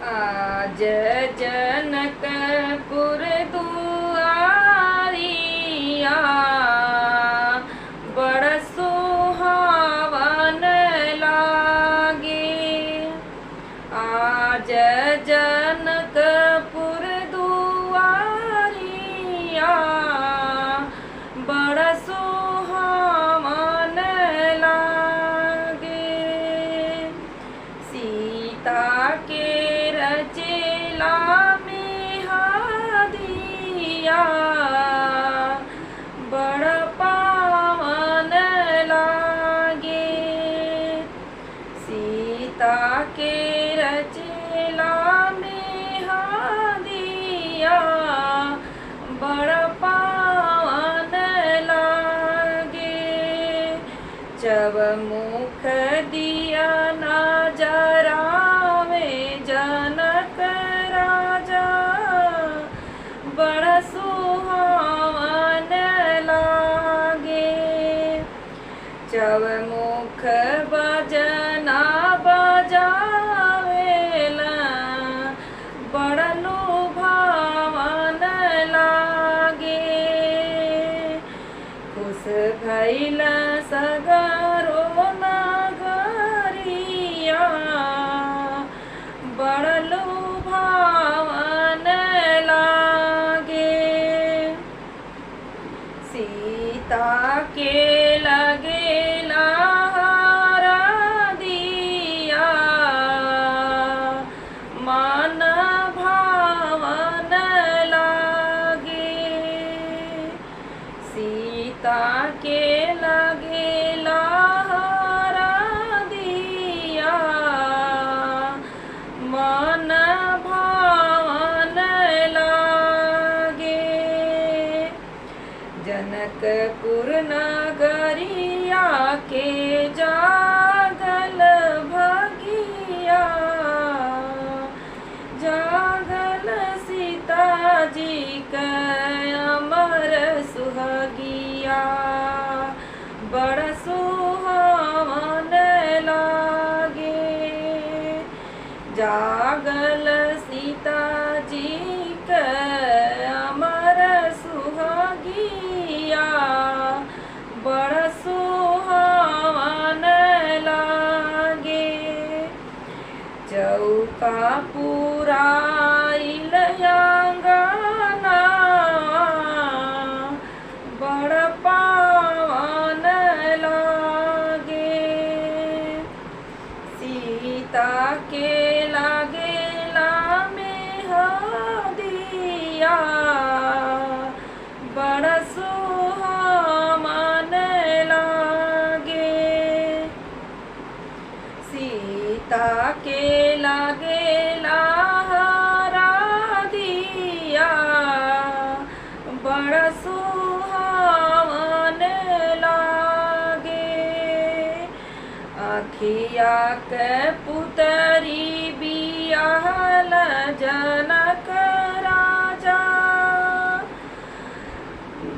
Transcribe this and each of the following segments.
आज जनकपुर दुआरिया बड़ सुहावन लागे। आज जनकपुर दुआरिया बड़ सुहावन लागे। सीता के रचेला में हदिया बड़ पावन लागे। सीता के रचेला में हदिया बड़ पावन लागे। जब मुख दिया ना जरावे जनक राजा बड़ सुहावन लागे। जब मुख बजना बजावेला बड़ लुभावन लागे। खुश भइल सगरो नगरिया बड़ लुभावन लागे। सीता के लगेला हरदिया मन भावन लागे। सीता के लगेला हरदिया मन भावन लागे। जनकपुर नगरिया के जागल भगिया जागल सीता जी का अमर सुहागिया बड़ सुहावन लागे। जागल सीता जी का अमर सुहागिया बड़ सुहावन लागे। चौका पुराइल आंगना बड़ पावन लागे। सीता के लगेला में हदिया बड़ सुहावन लागे। सीता के लगेला हरदिया बड़ सुहावन लागे। अखिया के पुतरी बियाहल जनक राजा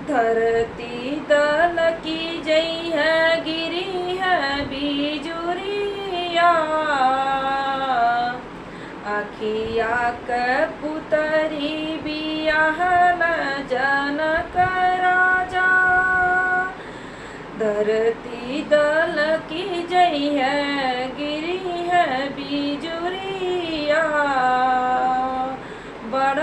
धरती दल की जई है गिरी है बिजुरिया। अखिया के पुतरी बियाहल जनक राजा धरती दल की जई है गिरी है बिजुरिया बड़